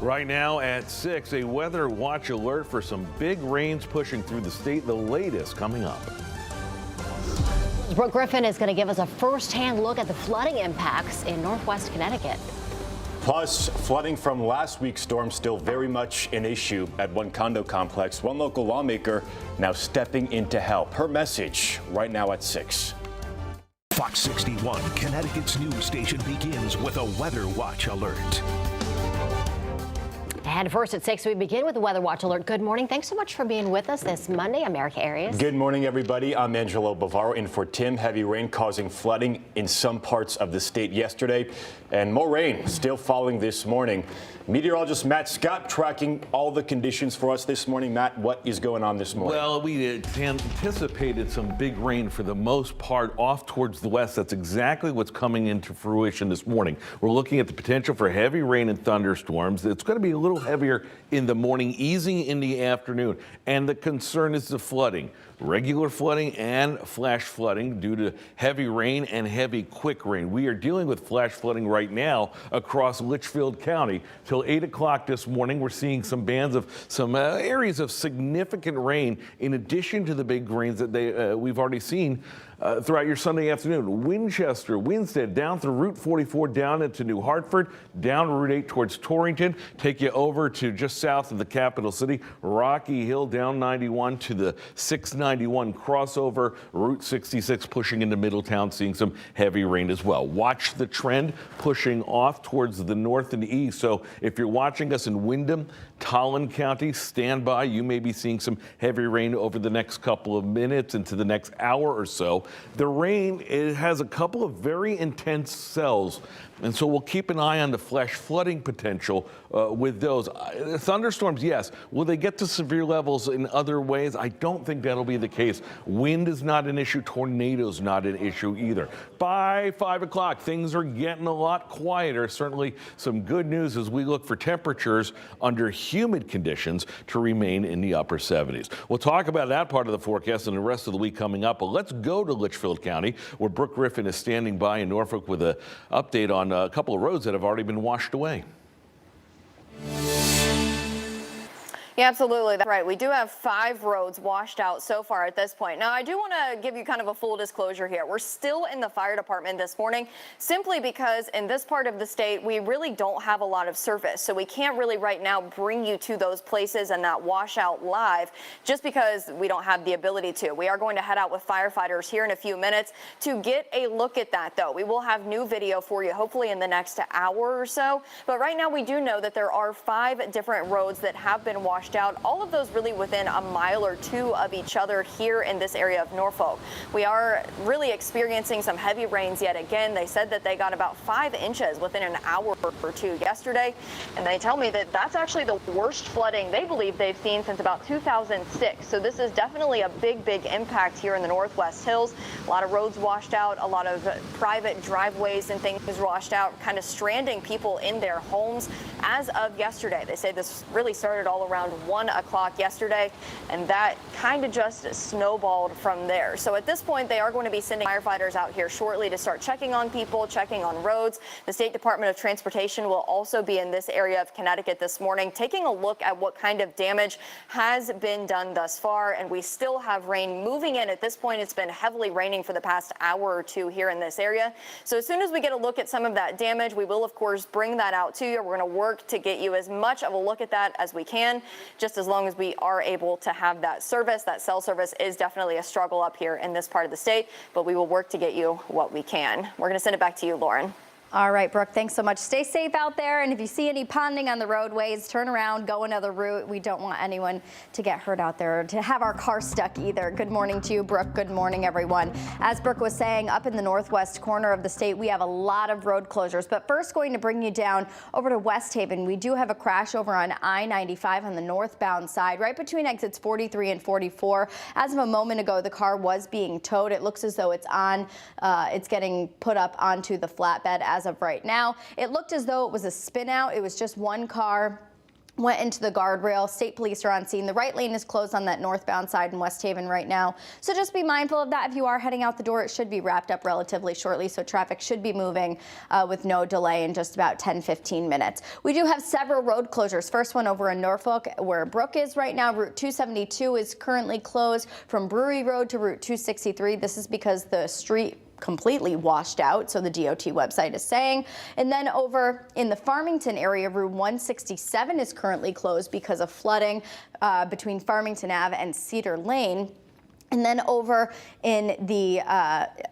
Right now at 6, a weather watch alert for some big rains pushing through the state. The latest coming up. Brooke Griffin is going to give us a first-hand look at the flooding impacts in northwest Connecticut. Plus, flooding from last week's storm still very much an issue at one condo complex. One local lawmaker now stepping in to help. Her message right now at 6. Fox 61, Connecticut's news station, begins with a weather watch alert. And first at 6, we begin with the Weather Watch Alert. Good morning. Thanks so much for being with us this Monday, America Areas. Good morning, everybody. I'm Angelo Bavaro in for Tim. Heavy rain causing flooding in some parts of the state yesterday, and more rain still falling this morning. Meteorologist Matt Scott tracking all the conditions for us this morning. Matt, what is going on this morning? Well, we anticipated some big rain for the most part off towards the west. That's exactly what's coming into fruition this morning. We're looking at the potential for heavy rain and thunderstorms. It's going to be a little heavier in the morning, easing in the afternoon. And the concern is the flooding. Regular flooding and flash flooding due to heavy rain and heavy quick rain. We are dealing with flash flooding right now across Litchfield County. Till 8 o'clock this morning, we're seeing some bands of some areas of significant rain in addition to the big rains that we've already seen throughout your Sunday afternoon. Winchester, Winstead, down through Route 44, down into New Hartford, down Route 8 towards Torrington, take you over to just south of the capital city, Rocky Hill, down 91 to the 691 crossover, Route 66 pushing into Middletown, seeing some heavy rain as well. Watch the trend pushing off towards the north and east. So if you're watching us in Windham, Tolland County, stand by. You may be seeing some heavy rain over the next couple of minutes into the next hour or so. The rain, it has a couple of very intense cells, and so we'll keep an eye on the flash flooding potential with those. Thunderstorms, yes. Will they get to severe levels in other ways? I don't think that'll be the case. Wind is not an issue. Tornadoes not an issue either. By 5 o'clock, things are getting a lot quieter. Certainly some good news as we look for temperatures under humid conditions to remain in the upper 70s. We'll talk about that part of the forecast and the rest of the week coming up, but let's go to Litchfield County, where Brooke Griffin is standing by in Norfolk with an update on a couple of roads that have already been washed away. Yeah, absolutely. That's right. We do have 5 roads washed out so far at this point. Now, I do want to give you kind of a full disclosure here. We're still in the fire department this morning simply because in this part of the state, we really don't have a lot of service. So we can't really right now bring you to those places and that washout live just because we don't have the ability to. We are going to head out with firefighters here in a few minutes to get a look at that, though. We will have new video for you hopefully in the next hour or so. But right now we do know that there are 5 different roads that have been washed out, all of those really within a mile or 2 of each other here in this area of Norfolk. We are really experiencing some heavy rains yet again. They said that they got about 5 inches within an hour or 2 yesterday, and they tell me that that's actually the worst flooding they believe they've seen since about 2006. So this is definitely a big impact here in the Northwest Hills. A lot of roads washed out, a lot of private driveways and things washed out, kind of stranding people in their homes as of yesterday. They say this really started all around 1 o'clock yesterday, and that kind of just snowballed from there. So at this point, they are going to be sending firefighters out here shortly to start checking on people, checking on roads. The State Department of Transportation will also be in this area of Connecticut this morning, taking a look at what kind of damage has been done thus far. And we still have rain moving in. At this point, it's been heavily raining for the past hour or 2 here in this area. So as soon as we get a look at some of that damage, we will, of course, bring that out to you. We're going to work to get you as much of a look at that as we can, just as long as we are able to have that service. That cell service is definitely a struggle up here in this part of the state, but we will work to get you what we can. We're going to send it back to you, Lauren. All right, Brooke, thanks so much. Stay safe out there. And if you see any ponding on the roadways, turn around, go another route. We don't want anyone to get hurt out there or to have our car stuck either. Good morning to you, Brooke. Good morning, everyone. As Brooke was saying, up in the northwest corner of the state, we have a lot of road closures. But first, going to bring you down over to West Haven. We do have a crash over on I-95 on the northbound side, right between exits 43 and 44. As of a moment ago, the car was being towed. It looks as though it's getting put up onto the flatbed as of right now. It looked as though it was a spin out. It was just one car went into the guardrail. State police are on scene. The right lane is closed on that northbound side in West Haven right now. So just be mindful of that. If you are heading out the door, it should be wrapped up relatively shortly. So traffic should be moving with no delay in just about 10-15 minutes. We do have several road closures. First one over in Norfolk where Brook is right now. Route 272 is currently closed from Brewery Road to Route 263. This is because the street completely washed out, so the DOT website is saying. And then over in the Farmington area, Route 167 is currently closed because of flooding between Farmington Ave and Cedar Lane. And then over in the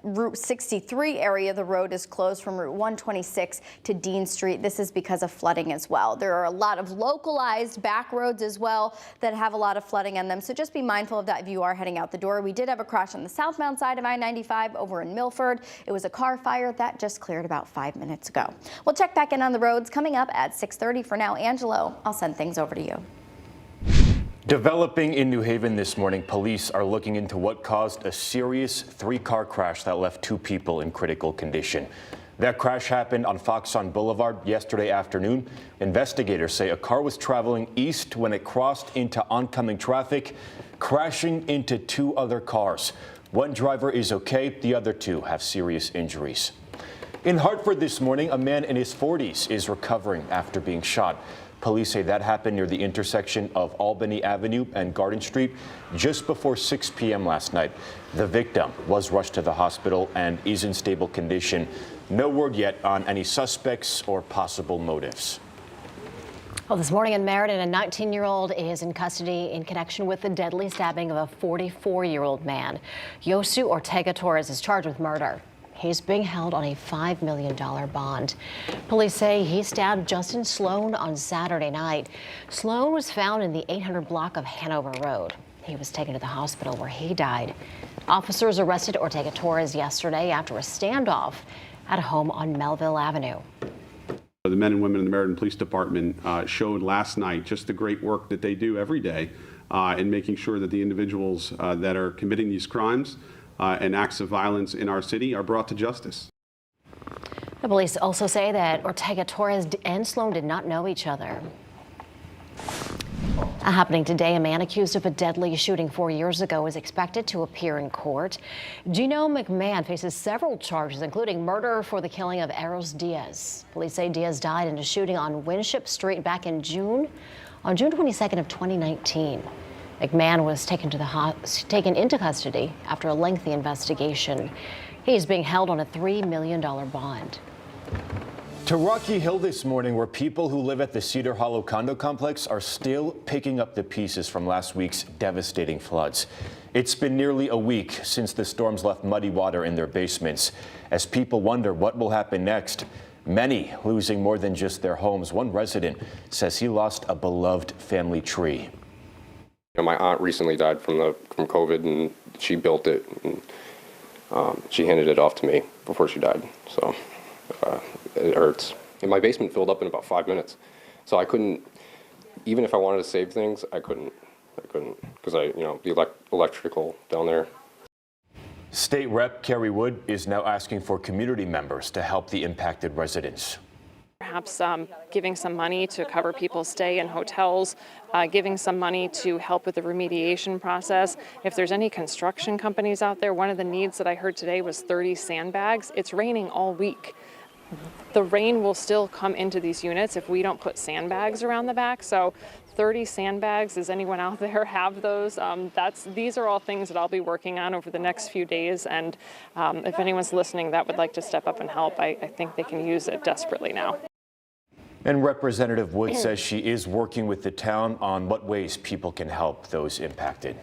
Route 63 area, the road is closed from Route 126 to Dean Street. This is because of flooding as well. There are a lot of localized back roads as well that have a lot of flooding on them. So just be mindful of that if you are heading out the door. We did have a crash on the southbound side of I-95 over in Milford. It was a car fire that just cleared about 5 minutes ago. We'll check back in on the roads coming up at 6:30. For now, Angelo, I'll send things over to you. Developing in New Haven this morning, police are looking into what caused a serious three-car crash that left 2 people in critical condition. That crash happened on Foxon Boulevard yesterday afternoon. Investigators say a car was traveling east when it crossed into oncoming traffic, crashing into 2 other cars. One driver is okay, the other 2 have serious injuries. In Hartford this morning, a man in his 40s is recovering after being shot. Police say that happened near the intersection of Albany Avenue and Garden Street just before 6 p.m. last night. The victim was rushed to the hospital and is in stable condition. No word yet on any suspects or possible motives. Well, this morning in Meriden, a 19-year-old is in custody in connection with the deadly stabbing of a 44-year-old man. Yosu Ortega Torres is charged with murder. He's being held on a $5 million bond. Police say he stabbed Justin Sloan on Saturday night. Sloan was found in the 800 block of Hanover Road. He was taken to the hospital where he died. Officers arrested Ortega Torres yesterday after a standoff at a home on Melville Avenue. The men and women in the Meriden Police Department showed last night just the great work that they do every day in making sure that the individuals that are committing these crimes and acts of violence in our city are brought to justice. The police also say that Ortega Torres and Sloan did not know each other. Happening today, a man accused of a deadly shooting 4 years ago is expected to appear in court. Gino McMahon faces several charges, including murder for the killing of Eros Diaz. Police say Diaz died in a shooting on Winship Street back in June 22nd of 2019. McMahon was taken into custody after a lengthy investigation. He's being held on a $3 million bond. To Rocky Hill this morning, where people who live at the Cedar Hollow condo complex are still picking up the pieces from last week's devastating floods. It's been nearly a week since the storms left muddy water in their basements. As people wonder what will happen next, many losing more than just their homes. One resident says he lost a beloved family tree. My aunt recently died from COVID, and she built it, and she handed it off to me before she died. So it hurts. And my basement filled up in about 5 minutes, so I couldn't. Even if I wanted to save things, I couldn't because the electrical down there. State Rep Kerry Wood is now asking for community members to help the impacted residents. Perhaps giving some money to cover people's stay in hotels, giving some money to help with the remediation process. If there's any construction companies out there, one of the needs that I heard today was 30 sandbags. It's raining all week. The rain will still come into these units if we don't put sandbags around the back. So 30 sandbags, does anyone out there have those? These are all things that I'll be working on over the next few days. And if anyone's listening that would like to step up and help, I think they can use it desperately now. And Representative Wood says she is working with the town on what ways people can help those impacted.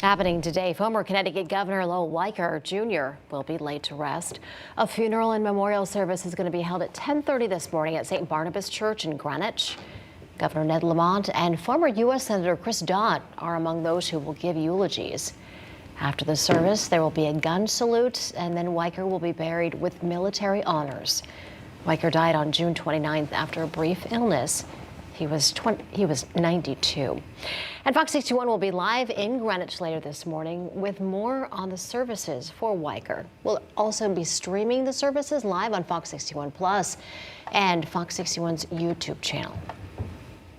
Happening today, former Connecticut Governor Lowell Weicker Jr. will be laid to rest. A funeral and memorial service is going to be held at 10:30 this morning at St. Barnabas Church in Greenwich. Governor Ned Lamont and former U.S. Senator Chris Dodd are among those who will give eulogies. After the service, there will be a gun salute, and then Weicker will be buried with military honors. Weicker died on June 29th after a brief illness. He was 92. And Fox 61 will be live in Greenwich later this morning with more on the services for Weicker. We'll also be streaming the services live on Fox 61 Plus and Fox 61's YouTube channel.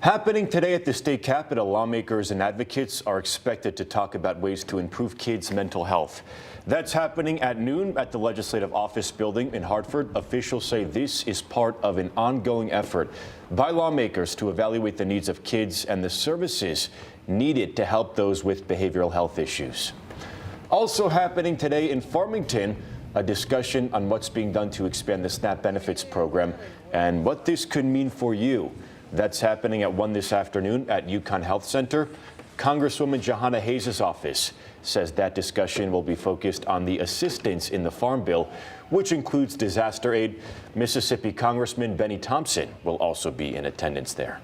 Happening today at the state capitol, lawmakers and advocates are expected to talk about ways to improve kids' mental health. That's happening at noon at the Legislative Office Building in Hartford. Officials say this is part of an ongoing effort by lawmakers to evaluate the needs of kids and the services needed to help those with behavioral health issues. Also happening today in Farmington, a discussion on what's being done to expand the SNAP benefits program and what this could mean for you. That's happening at 1 this afternoon at UConn Health Center. Congresswoman Jahana Hayes' office says that discussion will be focused on the assistance in the Farm Bill, which includes disaster aid. Mississippi Congressman Benny Thompson will also be in attendance there.